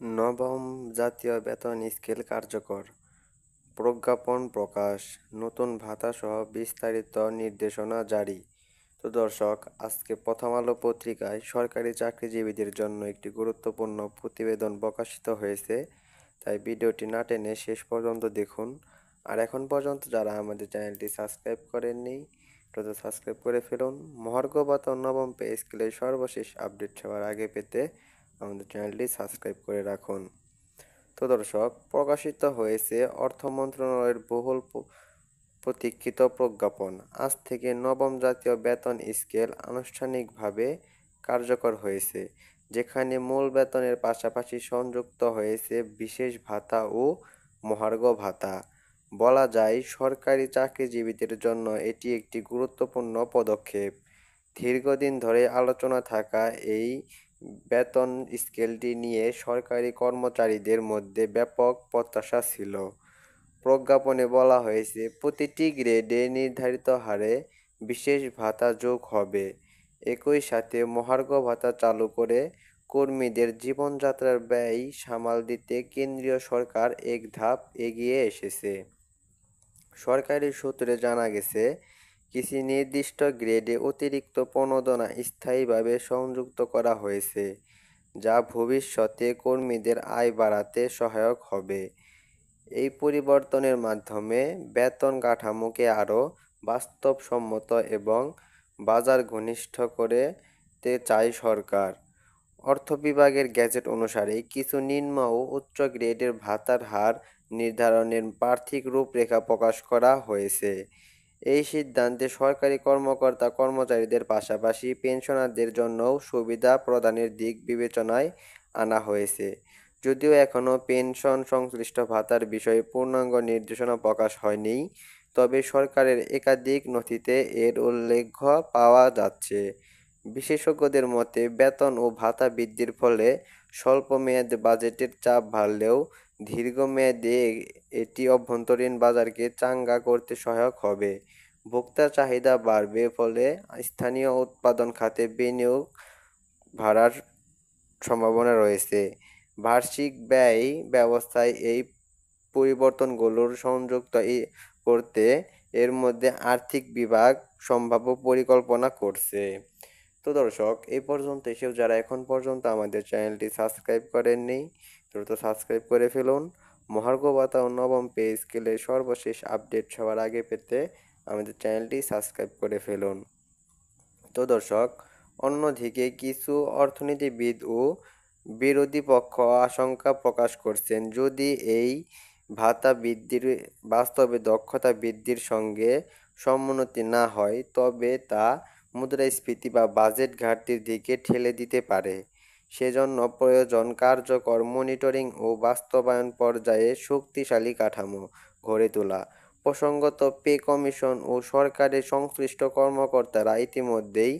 নবম জাতীয় বেতন স্কেল কার্যকর, প্রজ্ঞাপন প্রকাশ, নতুন ভাতাসহ বিস্তারিত নির্দেশনা জারি। তো দর্শক, আজকে প্রথম আলো পত্রিকায় সরকারি চাকরিজীবীদের জন্য একটি গুরুত্বপূর্ণ প্রতিবেদন প্রকাশিত হয়েছে, তাই ভিডিওটি না টেনে শেষ পর্যন্ত দেখুন। আর এখন পর্যন্ত যারা আমাদের চ্যানেলটি সাবস্ক্রাইব করেননি, দ্রুত সাবস্ক্রাইব করে ফেলুন। মহার্ঘ ভাতা নবম পে স্কেলের সর্বশেষ আপডেট সবার আগে পেতে আমাদের চ্যানেলটি সাবস্ক্রাইব করে রাখুন। তো দর্শক, প্রকাশিত হয়েছে অর্থ মন্ত্রণালয়ের বহুল প্রতীক্ষিত প্রজ্ঞাপন। আজ থেকে নবম জাতীয় বেতন স্কেল আনুষ্ঠানিকভাবে কার্যকর হয়েছে, যেখানে মূল বেতনের পাশাপাশি সংযুক্ত হয়েছে বিশেষ ভাতা ও মহার্ঘ ভাতা। বলা যায়, সরকারি চাকরিজীবীদের জন্য এটি একটি গুরুত্বপূর্ণ পদক্ষেপ। দীর্ঘদিন ধরে আলোচনা থাকা এই বেতন স্কেলটি নিয়ে সরকারি কর্মচারীদের মধ্যে ব্যাপক প্রত্যাশা ছিল। প্রজ্ঞাপনে বলা হয়েছে, প্রতিটি গ্রেডে নির্ধারিত হারে বিশেষ ভাতা যোগ হবে। একই সাথে মহার্ঘ ভাতা চালু করে কর্মীদের জীবনযাত্রার ব্যয় সামাল দিতে কেন্দ্রীয় সরকার এক ধাপ এগিয়ে এসেছে। সরকারি সূত্রে জানা গেছে, কিছু নির্দিষ্ট গ্রেডে অতিরিক্ত প্রণোদনা স্থায়ীভাবে সংযুক্ত করা হয়েছে, যা ভবিষ্যতে কর্মীদের আয় বাড়াতে সহায়ক হবে। এই পরিবর্তনের মাধ্যমে বেতন কাঠামোকে আরও বাস্তবসম্মত এবং বাজার ঘনিষ্ঠ করতে চায় সরকার। অর্থ বিভাগের গেজেট অনুসারে কিছু নিম্ন ও উচ্চ গ্রেডের ভাতার হার নির্ধারণের প্রাথমিক রূপরেখা প্রকাশ করা হয়েছে। এই সিদ্ধান্তে সরকারি কর্মচারীদের পাশাপাশি পেনশনারদের জন্যও সুবিধা প্রদানের দিক বিবেচনায় আনা হয়েছে। যদিও এখনও পেনশন সংশ্লিষ্ট ভাতার বিষয়ে পূর্ণাঙ্গ নির্দেশনা প্রকাশ হয়নি, তবে সরকারের একাধিক নথিতে এর উল্লেখ পাওয়া যাচ্ছে। বিশেষজ্ঞদের মতে, বেতন ও ভাতা বৃদ্ধির ফলে স্বল্পমেয়াদে বাজেটের চাপ বাড়লেও দীর্ঘমেয়াদে এটি অভ্যন্তরীণ বাজারকে চাঙ্গা করতে সহায়ক হবে। ভোক্তার চাহিদা বাড়বে, ফলে স্থানীয় উৎপাদন খাতে বিনিয়োগ বাড়ার সম্ভাবনা রয়েছে। বার্ষিক ব্যয় ব্যবস্থায় এই পরিবর্তনগুলোর সংযুক্ত করতে এর মধ্যে আর্থিক বিভাগ সম্ভাব্য পরিকল্পনা করছে। তো দর্শক, এই পর্যন্ত এসেও যারা এখন পর্যন্ত আমাদের চ্যানেলটি সাবস্ক্রাইব করেননি, দ্রুত সাবস্ক্রাইব করে ফেলুন। মহার্ঘ ভাতা ও নবম পে স্কেলের সর্বশেষ আপডেট সবার আগে পেতে আমাদের চ্যানেলটি সাবস্ক্রাইব করে ফেলুন। তো দর্শক, অন্যদিকে কিছু অর্থনীতিবিদ ও বিরোধী পক্ষ আশঙ্কা প্রকাশ করছেন, যদি এই ভাতা বৃদ্ধির বাস্তবে দক্ষতা বৃদ্ধির সঙ্গে সমুন্নতি না হয়, তবে তা মুদ্রাস্ফীতি বা বাজেট ঘাটতির দিকে ঠেলে দিতে পারে। সেজন্য প্রয়োজন কার্যকর মনিটরিং ও বাস্তবায়ন পর্যায়ে শক্তিশালী কাঠামো গড়ে তোলা। প্রসঙ্গত, পে কমিশন ও সরকারের সংশ্লিষ্ট কর্মকর্তারা ইতিমধ্যেই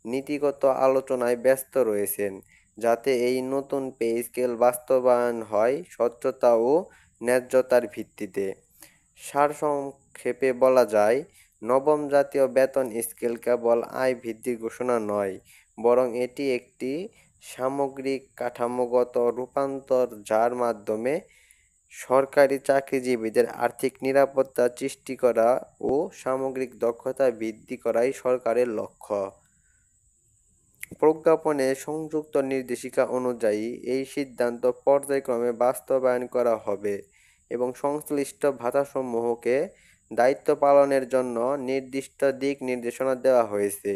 নীতিগত আলোচনায় ব্যস্ত রয়েছেন, যাতে এই নতুন পে স্কেল বাস্তবায়ন হয় স্বচ্ছতা ও ন্যায্যতার ভিত্তিতে। সারসংক্ষেপে বলা যায়, নবম জাতীয় বেতন স্কেল কেবল আয় বৃদ্ধির ঘোষণা নয়, বরং এটি একটি সামগ্রিক কাঠামোগত রূপান্তর, যার মাধ্যমে সরকারি চাকরিজীবীদের আর্থিক নিরাপত্তা সৃষ্টি করা ও সামগ্রিক দক্ষতা বৃদ্ধি করাই সরকারের লক্ষ্য। প্রজ্ঞাপনে সংযুক্ত নির্দেশিকা অনুযায়ী এই সিদ্ধান্ত পর্যায়ক্রমে বাস্তবায়ন করা হবে এবং সংশ্লিষ্ট ভাতাসমূহকে দায়িত্ব পালনের জন্য নির্দিষ্ট দিক নির্দেশনা দেওয়া হয়েছে।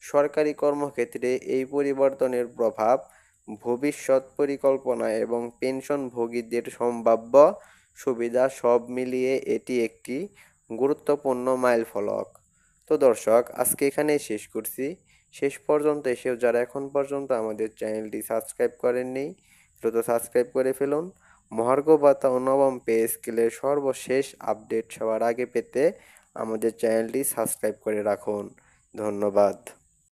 সরকারি কর্মক্ষেত্রে এই পরিবর্তনের প্রভাব, ভবিষ্যৎ পরিকল্পনা এবং পেনশনভোগীদের সম্ভাব্য সুবিধা সব মিলিয়ে এটি একটি গুরুত্বপূর্ণ মাইলফলক। তো দর্শক, আজকে এখানেই শেষ করছি। শেষ পর্যন্ত এসেও যারা এখন পর্যন্ত আমাদের চ্যানেলটি সাবস্ক্রাইব করেননি, দ্রুত সাবস্ক্রাইব করে ফেলুন। মহার্ঘ ভাতা ও নবম পে স্কেলের সর্বশেষ আপডেট সবার আগে পেতে আমাদের চ্যানেলটি সাবস্ক্রাইব করে রাখুন। ধন্যবাদ।